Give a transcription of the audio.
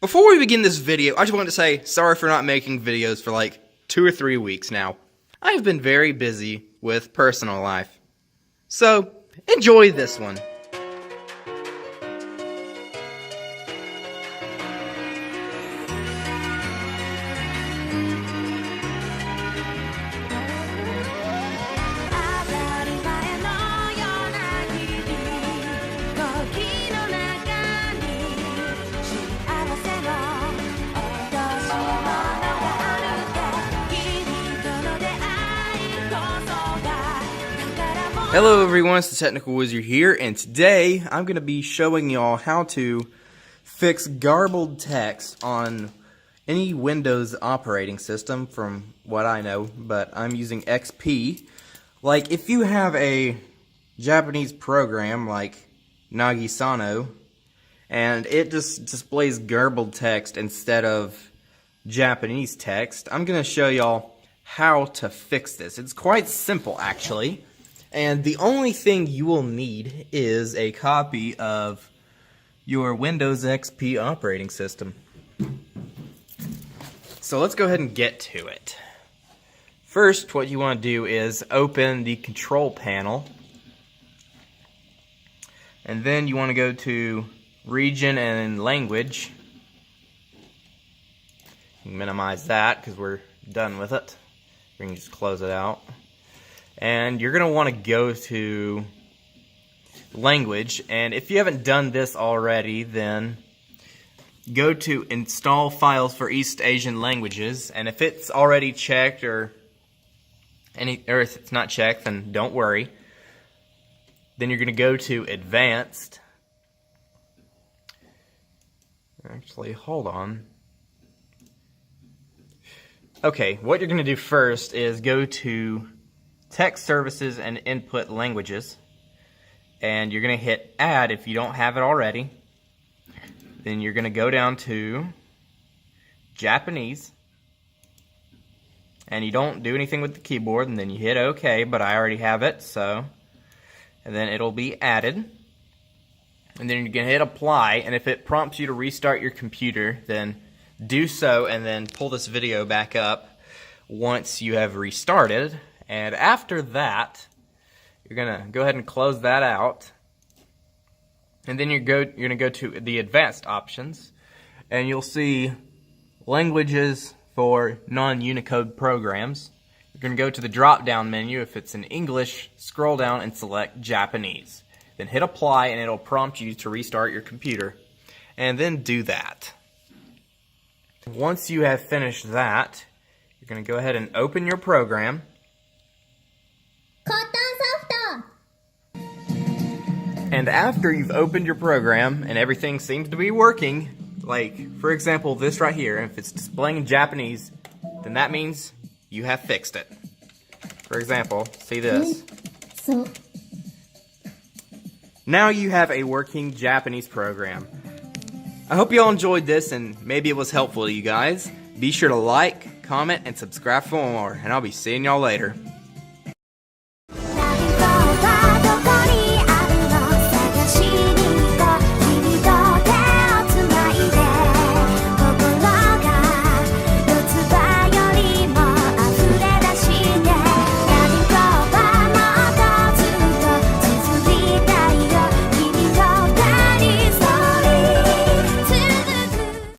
Before we begin this video, I just wanted to say sorry for not making videos for like 2 or 3 weeks now. I have been very busy with personal life. So, enjoy this one. Hello everyone, it's the Technical Wizard here, and today I'm going to be showing y'all how to fix garbled text on any Windows operating system from what I know, but I'm using XP. Like, if you have a Japanese program like Nagisano, and it just displays garbled text instead of Japanese text, I'm going to show y'all how to fix this. It's quite simple, actually. And the only thing you will need is a copy of your Windows XP operating system. So let's go ahead and get to it. First, what you want to do is open the control panel. And then you want to go to region and language. You can minimize that because we're done with it. We can just close it out. And you're going to want to go to language, and if you haven't done this already, then go to install files for East Asian languages, and if it's already checked or if it's not checked, then don't worry. Then you're going to go to advanced. Actually, hold on. Okay, what you're going to do first is go to Text Services and Input Languages, and you're going to hit Add if you don't have it already. Then you're going to go down to Japanese, and you don't do anything with the keyboard, and then you hit OK, but I already have it, so, and then it'll be added, and then you're going to hit Apply, and if it prompts you to restart your computer, then do so, and then pull this video back up once you have restarted. And after that, you're going to go ahead and close that out. And then you're going to go to the advanced options. And you'll see languages for non-Unicode programs. You're going to go to the drop-down menu. If it's in English, scroll down and select Japanese. Then hit apply and it'll prompt you to restart your computer. And then do that. Once you have finished that, you're going to go ahead and open your program. And after you've opened your program and everything seems to be working, like, for example, this right here, if it's displaying in Japanese, then that means you have fixed it. For example, see this. Now you have a working Japanese program. I hope you all enjoyed this and maybe it was helpful to you guys. Be sure to like, comment, and subscribe for more, and I'll be seeing y'all later.